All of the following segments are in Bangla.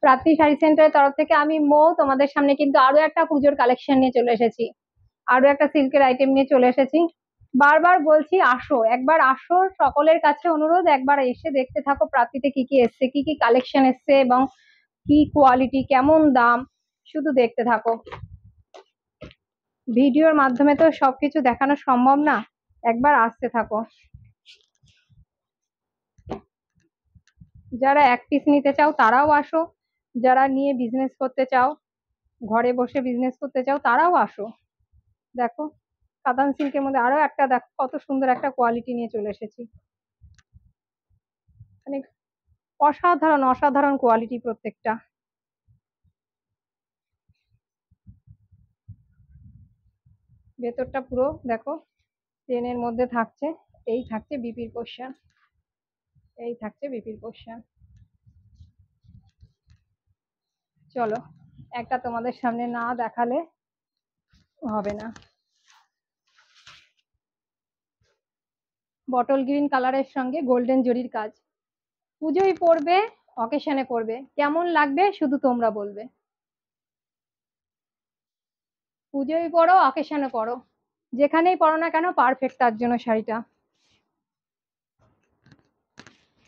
প্রাপ্তি শাড়ি সেন্টারের তরফ থেকে আমি তোমাদের সামনে কিন্তু আরো একটা পুজোর কালেকশন নিয়ে চলে এসেছি। আরো একটা সিল্কের আইটেম নিয়ে চলে এসেছি। বারবার বলছি আসো, একবার আসো, সকলের কাছে অনুরোধ, একবার এসে দেখতে থাকো প্রাপ্তিতে কি কি এসছে, কি কি কালেকশন এসছে এবং কি কোয়ালিটি, কেমন দাম, শুধু দেখতে থাকো। ভিডিওর মাধ্যমে তো সবকিছু দেখানো সম্ভব না, একবার আসতে থাকো। যারা এক পিস নিতে চাও তারাও আসো, যারা নিয়ে বিজনেস করতে চাও, ঘরে বসে বিজনেস করতে চাও তারাও আসো। দেখো কাতান সিল্কের মধ্যে আরো একটা, দেখো কত সুন্দর একটা কোয়ালিটি নিয়ে চলে এসেছি। মানে অসাধারণ অসাধারণ কোয়ালিটি প্রত্যেকটা। ভেতরটা পুরো দেখো ট্রেনের মধ্যে থাকছে। এই থাকছে বিপির পোর্শন, এই থাকছে বিপির পোর্শন। চলো একটা তোমাদের সামনে না দেখালে হবে না। বটল গ্রিন কালারের সঙ্গে গোল্ডেন জরির কাজ। পুজোয় পড়বে, অকেশনে পড়বে, কেমন লাগবে শুধু তোমরা বলবে। পুজোয় পড়ো, অকেশনে পড়ো, যেখানেই পড়ো না কেন পারফেক্ট তার জন্য শাড়িটা।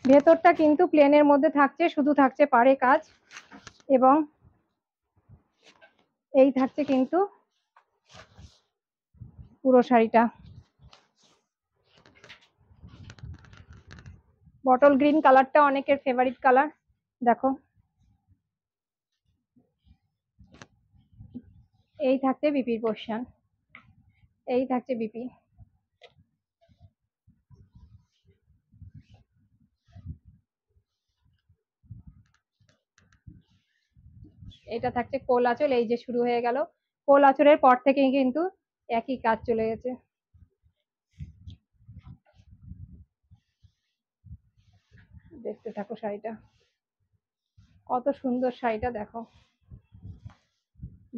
ভেতরটা কিন্তু প্লেনের মধ্যে থাকছে, শুধু থাকছে পাড়ে কাজ, এবং এই থাকছে কিন্তু পুরো শাড়িটা। বটল গ্রিন কালারটা অনেকের ফেভারিট কালার। দেখো এই থাকছে বিপির পোর্শন, এই থাকছে বিপি। এটা থাকছে কোল আঁচল, এই যে শুরু হয়ে গেল, কোল আঁচলের পর থেকে কিন্তু একই কাজ চলে গেছে। দেখতে থাকো শাড়িটা, কত সুন্দর শাড়িটা দেখো,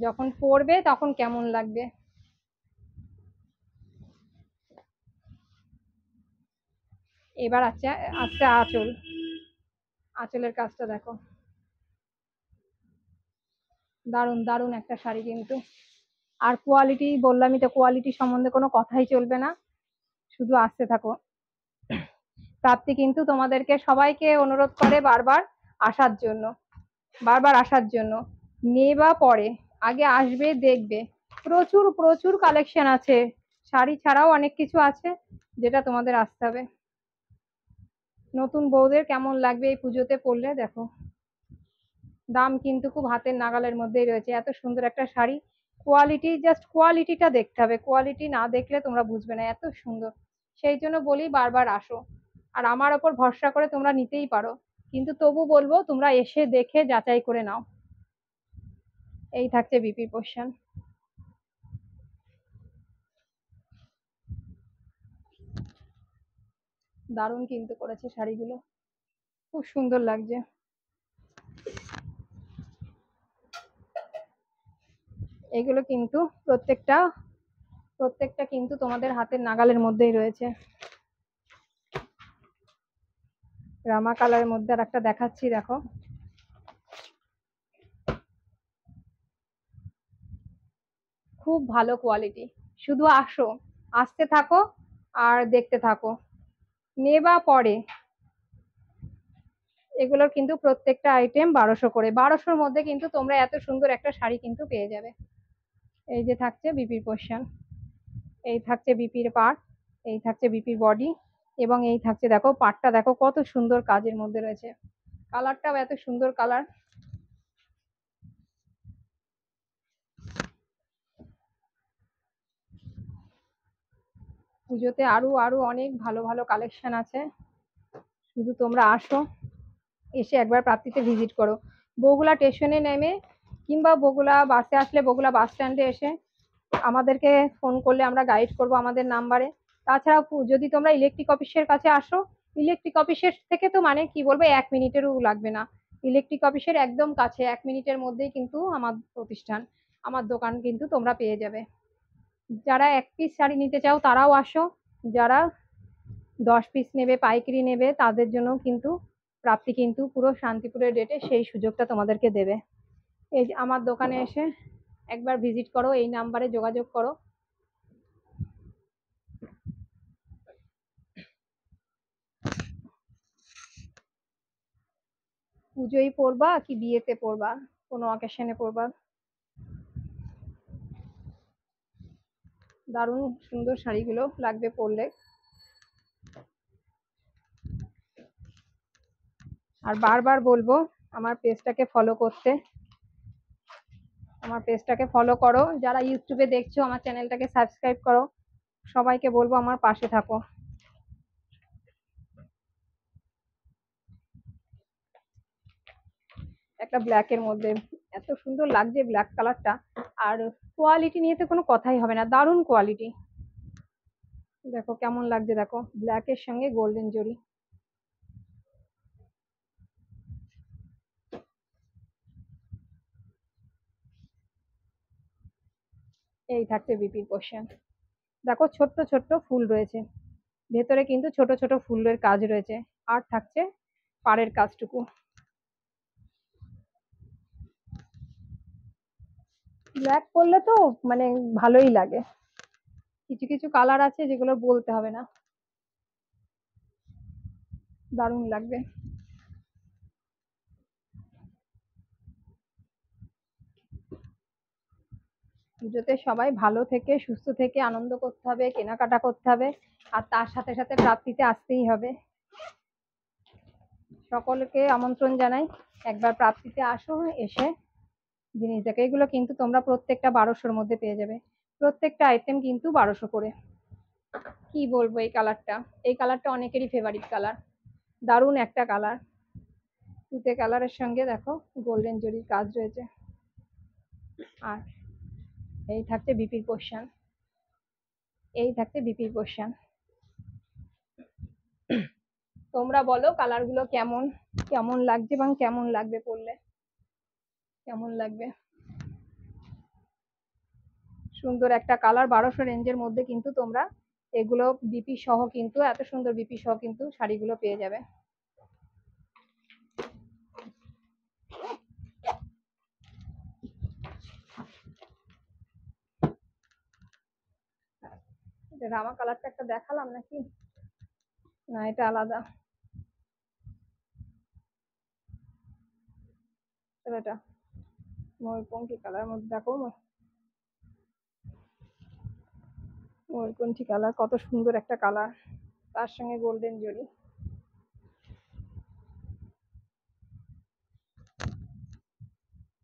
যখন পরবে তখন কেমন লাগবে। এবার আছে আজকে আঁচল, আঁচলের কাজটা দেখো, দারুণ দারুণ একটা শাড়ি কিন্তু। আর কোয়ালিটি বললামই তো, কোয়ালিটি সম্বন্ধে কোনো কথাই চলবে না, শুধু আসতে থাকো। প্রাপ্তি কিন্তু তোমাদেরকে সবাইকে অনুরোধ করে বারবার আসার জন্য, বারবার আসার জন্য। নেবা পরে, আগে আসবে দেখবে, প্রচুর প্রচুর কালেকশন আছে। শাড়ি ছাড়াও অনেক কিছু আছে, যেটা তোমাদের আসতে হবে। নতুন বউদের কেমন লাগবে এই পুজোতে পরলে দেখো। দাম কিন্তু খুব হাতের নাগালের মধ্যেই রয়েছে, এত সুন্দর একটা শাড়ি। কোয়ালিটি, জাস্ট কোয়ালিটিটা দেখতে হবে, কোয়ালিটি না দেখলে তোমরা বুঝবে না এত সুন্দর। সেই জন্য বলি বারবার আসো, আর আমার ওপর ভরসা করে তোমরা নিতেই পারো, কিন্তু তবু বলবো তোমরা এসে দেখে যাচাই করে নাও। এই থাকছে বিপি পোর্শন। দারুণ কিন্তু করেছে শাড়িগুলো, খুব সুন্দর লাগছে। এগুলো কিন্তু প্রত্যেকটা প্রত্যেকটা কিন্তু তোমাদের হাতের নাগালের মধ্যেই রয়েছে। রামা কালারের মধ্যে আর একটা দেখাচ্ছি দেখো, খুব ভালো কোয়ালিটি। শুধু আসো, আসতে থাকো আর দেখতে থাকো, নেবা পরে। এগুলোর কিন্তু প্রত্যেকটা আইটেম 1200 করে, 1200-র মধ্যে কিন্তু তোমরা এত সুন্দর একটা শাড়ি কিন্তু পেয়ে যাবে। এই যে থাকছে বিপির পোর্শন, এই থাকছে বিপির পাড়, এই থাকছে বিপির বডি, এবং এই থাকছে দেখো পাড়টা, দেখো কত সুন্দর কাজের মধ্যে রয়েছে। কালারটাও এত সুন্দর কালার। পুজোতে আরো আরো অনেক ভালো ভালো কালেকশন আছে, শুধু তোমরা আসো, এসে একবার প্রাপ্তিতে ভিজিট করো। বগুলা স্টেশনে নেমে কিংবা বগুলা বাসে আসলে বগুলা বাস স্ট্যান্ডে এসে আমাদেরকে ফোন করলে আমরা গাইড করব আমাদের নাম্বারে। তাছাড়া যদি তোমরা ইলেকট্রিক অফিসের কাছে আসো, ইলেকট্রিক অফিসের থেকে তো মানে কি বলবো, 1 মিনিটেরও লাগবে না। ইলেকট্রিক অফিসের একদম কাছে, 1 মিনিটের মধ্যেই কিন্তু আমার প্রতিষ্ঠান, আমার দোকান কিন্তু তোমরা পেয়ে যাবে। যারা এক পিস শাড়ি নিতে চাও তারাও আসো, যারা 10 পিস নেবে, পাইকারি নেবে, তাদের জন্য কিন্তু প্রাপ্তি কিন্তু পুরো শান্তিপুরের রেটে সেই সুযোগটা তোমাদেরকে দেবে। এই যে আমার দোকানে এসে একবার ভিজিট করো, এই নাম্বারে যোগাযোগ করো। পুজোয় পরবা কি বিয়েতে পরবা, কোনো অকেশনে পরবা, দারুণ সুন্দর শাড়িগুলো লাগবে পরলে। আর বারবার বলবো আমার পেজটাকে ফলো করতে, আমার পেজটাকে ফলো করো, যারা ইউটিউবে দেখছো আমার চ্যানেলটাকে সাবস্ক্রাইব করো, সবাইকে বলবো আমার পাশে থাকো। একটা ব্ল্যাকের মধ্যে এত সুন্দর লাগছে ব্ল্যাক কালারটা, আর কোয়ালিটি নিয়ে তো কোনো কথাই হবে না, দারুণ কোয়ালিটি। দেখো কেমন লাগছে, দেখো ব্ল্যাকের সঙ্গে গোল্ডেন জরি। এই থাকছে বিপির পোর্শন। দেখো ছোট্ট ছোট্ট ফুল রয়েছে, ভেতরে কিন্তু ছোট ছোট ফুলের কাজ রয়েছে, আর থাকছে পাড়ের কাজটুকু। ব্ল্যাক পরলে তো মানে ভালোই লাগে। কিছু কিছু কালার আছে যেগুলো বলতে হবে না, দারুণ লাগবে। পুজোতে সবাই ভালো থেকে সুস্থ থেকে আনন্দ করতে হবে, কেনাকাটা করতে হবে, আর তার সাথে সাথে প্রাপ্তিতে আসতেই হবে। সকলকে আমন্ত্রণ জানাই, একবার প্রাপ্তিতে আসো, এসে জিনিস দেখো। এগুলো কিন্তু তোমরা প্রত্যেকটা 1200-র মধ্যে পেয়ে যাবে, প্রত্যেকটা আইটেম কিন্তু 1200 করে। কি বলবো, এই কালারটা, এই কালারটা অনেকেরই ফেভারিট কালার, দারুণ একটা কালার। তুতে কালারের সঙ্গে দেখো গোল্ডেন জরির কাজ রয়েছে। আর এই থাকছে বিপির পোর্শন, এই থাকছে বিপির পোর্শন। তোমরা বলো কালার গুলো কেমন, কেমন লাগছে এবং কেমন লাগবে পরলে, কেমন লাগবে। সুন্দর একটা কালার, 1200 রেঞ্জের মধ্যে কিন্তু তোমরা এগুলো বিপি সহ কিন্তু, এত সুন্দর বিপি সহ কিন্তু শাড়িগুলো পেয়ে যাবে। রামা কালারটা একটা দেখালাম নাকি, না এটা আলাদা, এটা ময়ূরপঙ্খী কালার মধ্যে দেখো, ময়ূরকণ্ঠী কালার কত সুন্দর একটা কালার, তার সঙ্গে গোল্ডেন জরি।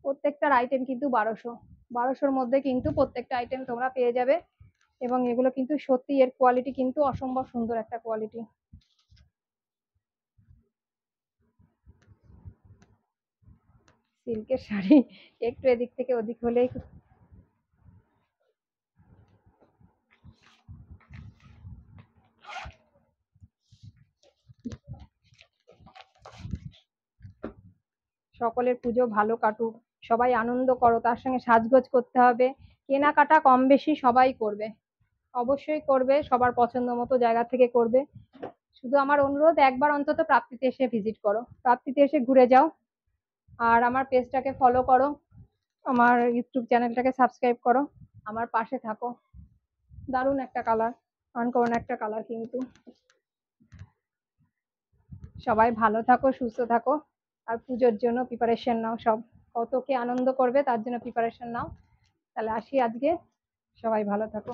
প্রত্যেকটার আইটেম কিন্তু 1200, 1200-র মধ্যে কিন্তু প্রত্যেকটা আইটেম তোমরা পেয়ে যাবে। এবং এগুলো কিন্তু সত্যি, এর কোয়ালিটি কিন্তু অসম্ভব সুন্দর একটা কোয়ালিটি। সিল্কের শাড়ি একটু এদিক থেকে ওদিক হলেই, সকলের পুজো ভালো কাটুক, সবাই আনন্দ করো, তার সঙ্গে সাজগোজ করতে হবে, কেনাকাটা কম বেশি সবাই করবে, অবশ্যই করবে, সবার পছন্দ মতো জায়গা থেকে করবে। শুধু আমার অনুরোধ, একবার অন্তত প্রাপ্তিতে এসে ভিজিট করো, প্রাপ্তিতে এসে ঘুরে যাও, আর আমার পেজটাকে ফলো করো, আমার ইউটিউব চ্যানেলটাকে সাবস্ক্রাইব করো, আমার পাশে থাকো। দারুণ একটা কালার, আনকমন একটা কালার কিন্তু। সবাই ভালো থাকো, সুস্থ থাকো, আর পুজোর জন্য প্রিপারেশন নাও, সব কত কে আনন্দ করবে তার জন্য প্রিপারেশন নাও। তাহলে আসি আজকে, সবাই ভালো থাকো।